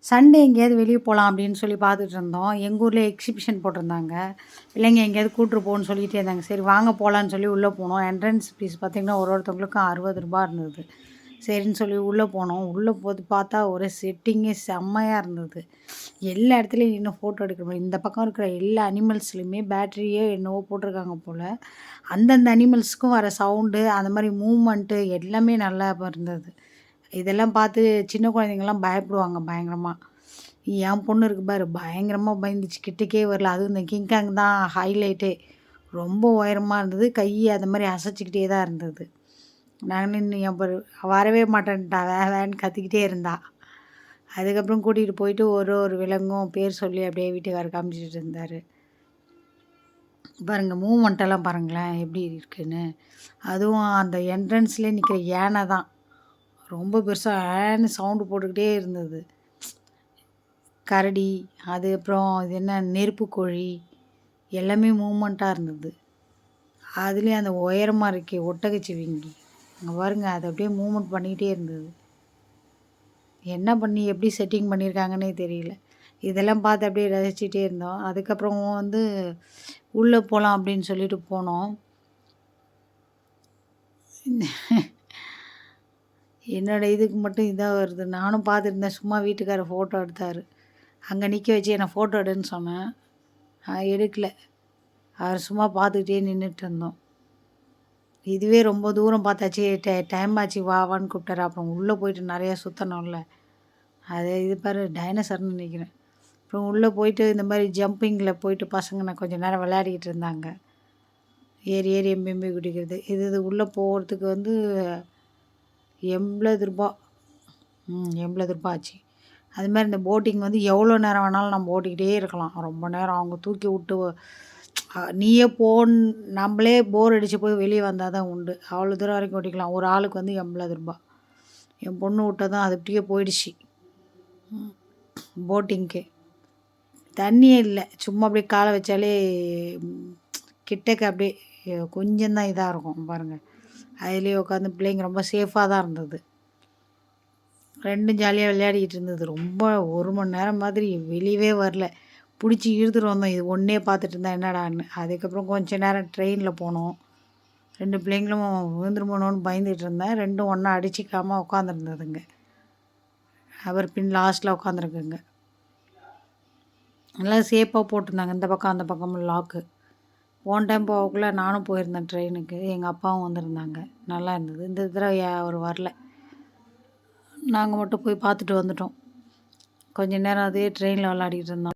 Sunday எங்கேயாவது வெளியே போகலாம் அப்படின்னு சொல்லி பார்த்துட்டு இருந்தோம். எங்கள் ஊரில் எக்ஸிபிஷன் போட்டிருந்தாங்க. பிள்ளைங்க எங்கேயாவது கூட்டிட்டு போன்னு சொல்லிகிட்டே இருந்தாங்க. சரி வாங்க போகலான்னு சொல்லி உள்ளே போனோம். என்ட்ரன்ஸ் ஃபீஸ் பார்த்திங்கன்னா ஒருத்தவங்களுக்கும் ரூ. 60 இருந்தது. சரின்னு சொல்லி உள்ளே போனோம். உள்ளே போது பார்த்தா ஒரு செட்டிங்கே செம்மையாக இருந்தது. எல்லா இடத்துலையும் நின்று ஃபோட்டோ எடுக்கிற மாதிரி. இந்த பக்கம் இருக்கிற எல்லா அனிமல்ஸ்லையுமே பேட்டரியோ என்னவோ போட்டிருக்காங்க போல். அந்தந்த அனிமல்ஸுக்கும் வர சவுண்டு அந்த மாதிரி மூமெண்ட்டு எல்லாமே நல்லா இருந்தது. இதெல்லாம் பார்த்து சின்ன குழந்தைங்கலாம் பயப்படுவாங்க பயங்கரமாக. என் பொண்ணு இருக்கு பாரு, பயங்கரமாக பயந்துச்சு. கிட்டக்கே வரல. அதுவும் இந்த கிங்காங் தான் ஹைலைட்டே. ரொம்ப உயரமாக இருந்தது. கை அந்த மாதிரி அசைச்சிக்கிட்டே தான் இருந்தது. நான் நின்று என் பாரு வரவே மாட்டேன்ட்டா, வேன்னு கத்திக்கிட்டே இருந்தா. அதுக்கப்புறம் கூட்டிகிட்டு போயிட்டு ஒரு விலங்கும் பேர் சொல்லி அப்படியே வீட்டுக்காரர் காமிச்சிட்டு இருந்தார். பாருங்கள் மூமெண்ட்டெல்லாம் பாருங்களேன் எப்படி இருக்குன்னு. அதுவும் அந்த என்ட்ரன்ஸ்லேயே நிற்கிற யானை தான் ரொம்ப பெருசாக ஏன்னு சவுண்டு போட்டுக்கிட்டே இருந்தது. கரடி, அது அப்புறம் இது என்ன நெருப்புக்கோழி எல்லாமே மூமெண்ட்டாக இருந்தது. அதுலேயும் அந்த உயரமாக இருக்கே ஒட்டகச்சிவிங்கி, அங்கே பாருங்க அது அப்படியே மூமெண்ட் பண்ணிக்கிட்டே இருந்தது. என்ன பண்ணி எப்படி செட்டிங் பண்ணியிருக்காங்கன்னே தெரியல. இதெல்லாம் பார்த்து அப்படியே ரசிச்சுட்டே இருந்தோம். அதுக்கப்புறம் வந்து உள்ளே போகலாம் அப்படின்னு சொல்லிட்டு போனோம். என்னோடய இதுக்கு மட்டும் இதாக வருது. நானும் பார்த்துருந்தேன். சும்மா வீட்டுக்காரர் ஃபோட்டோ எடுத்தார். அங்கே நிற்க வச்சு என்னை ஃபோட்டோ எடுன்னு சொன்னேன். எடுக்கல. அவர் சும்மா பார்த்துக்கிட்டே நின்றுட்டு இருந்தோம். இதுவே ரொம்ப தூரம் பார்த்தாச்சு. டைம் ஆச்சு வான்னு கூப்பிட்டாரு. அப்புறம் உள்ளே போயிட்டு நிறையா சுற்றணும்ல. அது இது பாரு டைனோசர்னு நினைக்கிறேன். அப்புறம் உள்ளே போயிட்டு இந்த மாதிரி ஜம்பிங்கில் போயிட்டு பசங்க நான் கொஞ்சம் நேரம் விளையாடிக்கிட்டு இருந்தாங்க. ஏறி ஏறி எம்பி குடிக்கிறது. இது உள்ளே போகிறதுக்கு வந்து ரூ. 80 ஆச்சு. அது மாதிரி இந்த போட்டிங் வந்து எவ்வளோ நேரம் வேணாலும் நம்ம ஓட்டிக்கிட்டே இருக்கலாம். ரொம்ப நேரம் அவங்க தூக்கி விட்டு நீயே நம்மளே போர் அடித்து போய் வெளியே வந்தால் தான் உண்டு. அவ்வளோ தூரம் வரைக்கும் ஓட்டிக்கலாம். ஒரு ஆளுக்கு வந்து ரூ. 80. என் பொண்ணு விட்டதும் அது அப்படியே போயிடுச்சு போட்டிங்க்கு. தண்ணியே இல்லை. சும்மா அப்படியே காலை வச்சாலே கிட்டக்க அப்படியே கொஞ்சம் தான் இதாக இருக்கும் பாருங்கள். அதுலேயே உட்காந்து பிள்ளைங்க ரொம்ப சேஃபாக தான் இருந்தது. ரெண்டும் ஜாலியாக விளையாடிக்கிட்டு இருந்தது. ரொம்ப 1 மணி நேரம் மாதிரி வெளியவே வரல. பிடிச்சி இழுத்துட்டு வந்தோம். இது ஒன்றே பார்த்துட்டு இருந்தா என்னடான்னு. அதுக்கப்புறம் கொஞ்சம் நேரம் ட்ரெயினில் போனோம். 2 பிள்ளைங்களும் விழுந்துருமோன்னு பயந்துகிட்டு இருந்தேன். 2ம் ஒன்றா அடிச்சிக்காமல் உட்காந்துருந்ததுங்க. அவர் பின் லாஸ்ட்டில் உட்காந்துருக்குங்க. நல்லா சேஃபாக போட்டிருந்தாங்க. இந்த பக்கம் அந்த பக்கமும் லாக்கு. போன டைம் போகக்குள்ள நானும் போயிருந்தேன் ட்ரெயினுக்கு. எங்கள் அப்பாவும் வந்திருந்தாங்க. நல்லா இருந்தது. இந்த தடவை அவர் வரல. நாங்கள் மட்டும் போய் பார்த்துட்டு வந்துட்டோம். கொஞ்ச நேரம் அதே ட்ரெயினில் விளையாடிக்கிட்டு இருந்தோம்.